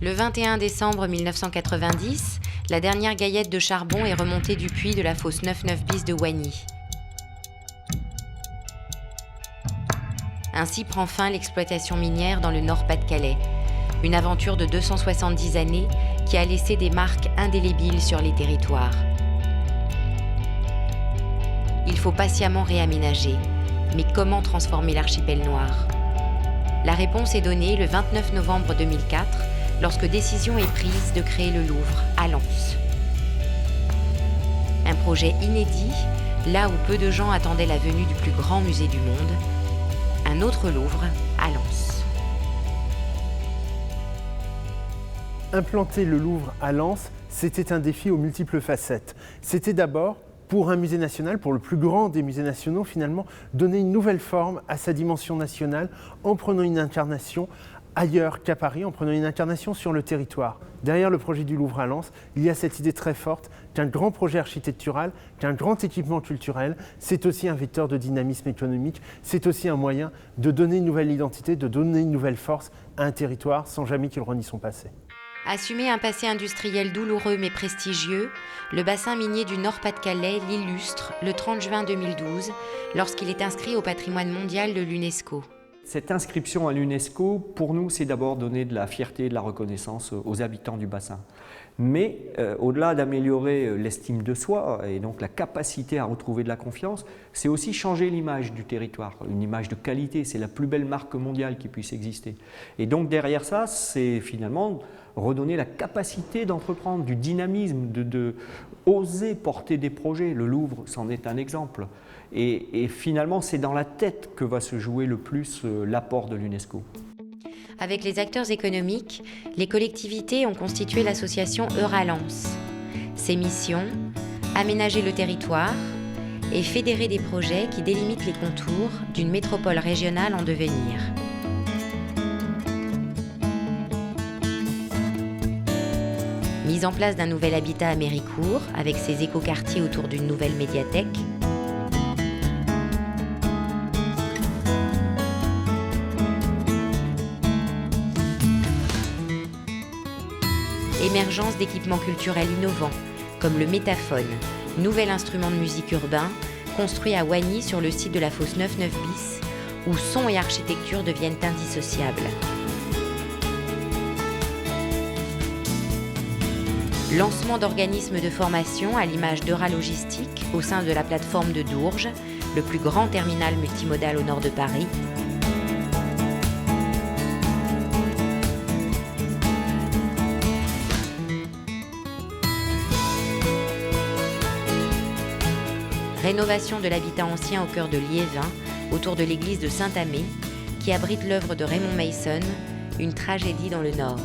Le 21 décembre 1990, la dernière gaillette de charbon est remontée du puits de la fosse 99 bis de Wagny. Ainsi prend fin l'exploitation minière dans le Nord-Pas-de-Calais. Une aventure de 270 années qui a laissé des marques indélébiles sur les territoires. Il faut patiemment réaménager. Mais comment transformer l'archipel noir ? La réponse est donnée le 29 novembre 2004, lorsque décision est prise de créer le Louvre à Lens. Un projet inédit, là où peu de gens attendaient la venue du plus grand musée du monde. Un autre Louvre à Lens. Implanter le Louvre à Lens, c'était un défi aux multiples facettes. C'était d'abord, pour un musée national, pour le plus grand des musées nationaux finalement, donner une nouvelle forme à sa dimension nationale en prenant une incarnation ailleurs qu'à Paris, en prenant une incarnation sur le territoire. Derrière le projet du Louvre à Lens, il y a cette idée très forte qu'un grand projet architectural, qu'un grand équipement culturel, c'est aussi un vecteur de dynamisme économique, c'est aussi un moyen de donner une nouvelle identité, de donner une nouvelle force à un territoire sans jamais qu'il renie son passé. Assumer un passé industriel douloureux mais prestigieux, le bassin minier du Nord-Pas-de-Calais l'illustre le 30 juin 2012 lorsqu'il est inscrit au patrimoine mondial de l'UNESCO. Cette inscription à l'UNESCO, pour nous, c'est d'abord donner de la fierté et de la reconnaissance aux habitants du bassin. Mais au-delà d'améliorer l'estime de soi et donc la capacité à retrouver de la confiance, c'est aussi changer l'image du territoire, une image de qualité. C'est la plus belle marque mondiale qui puisse exister. Et donc derrière ça, c'est finalement redonner la capacité d'entreprendre, du dynamisme, de oser porter des projets. Le Louvre, c'en est un exemple. Et finalement, c'est dans la tête que va se jouer le plus l'apport de l'UNESCO. Avec les acteurs économiques, les collectivités ont constitué l'association Euralens. Ses missions, aménager le territoire et fédérer des projets qui délimitent les contours d'une métropole régionale en devenir. Mise en place d'un nouvel habitat à Méricourt, avec ses écoquartiers autour d'une nouvelle médiathèque. Émergence d'équipements culturels innovants, comme le métaphone, nouvel instrument de musique urbain, construit à Wagny sur le site de la fosse 99 bis, où son et architecture deviennent indissociables. Lancement d'organismes de formation à l'image d'Euralogistique au sein de la plateforme de Dourges, le plus grand terminal multimodal au nord de Paris. Rénovation de l'habitat ancien au cœur de Liévin, autour de l'église de Saint-Amé, qui abrite l'œuvre de Raymond Mason, Une tragédie dans le Nord.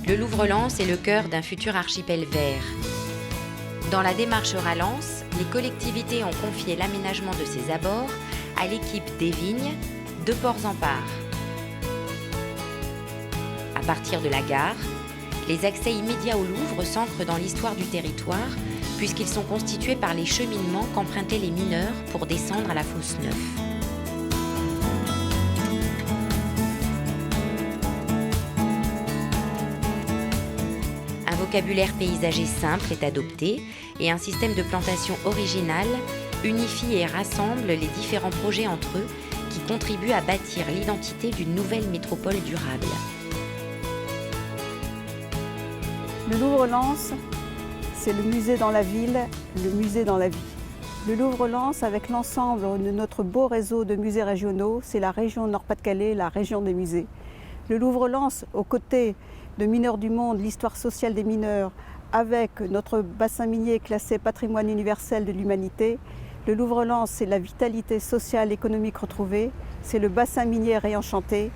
Le Louvre-Lens est le cœur d'un futur archipel vert. Dans la démarche Euralens, les collectivités ont confié l'aménagement de ses abords à l'équipe des Vignes, de Ports-en-Part. À partir de la gare, les accès immédiats au Louvre s'ancrent dans l'histoire du territoire, puisqu'ils sont constitués par les cheminements qu'empruntaient les mineurs pour descendre à la fosse 9. Un vocabulaire paysager simple est adopté et un système de plantation original unifie et rassemble les différents projets entre eux qui contribuent à bâtir l'identité d'une nouvelle métropole durable. Le Louvre-Lens, c'est le musée dans la ville, le musée dans la vie. Le Louvre-Lens, avec l'ensemble de notre beau réseau de musées régionaux, c'est la région Nord-Pas-de-Calais, la région des musées. Le Louvre-Lens, aux côtés de Mineurs du Monde, l'histoire sociale des mineurs, avec notre bassin minier classé patrimoine universel de l'humanité. Le Louvre-Lens, c'est la vitalité sociale et économique retrouvée, c'est le bassin minier réenchanté.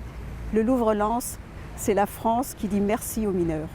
Le Louvre-Lens, c'est la France qui dit merci aux mineurs.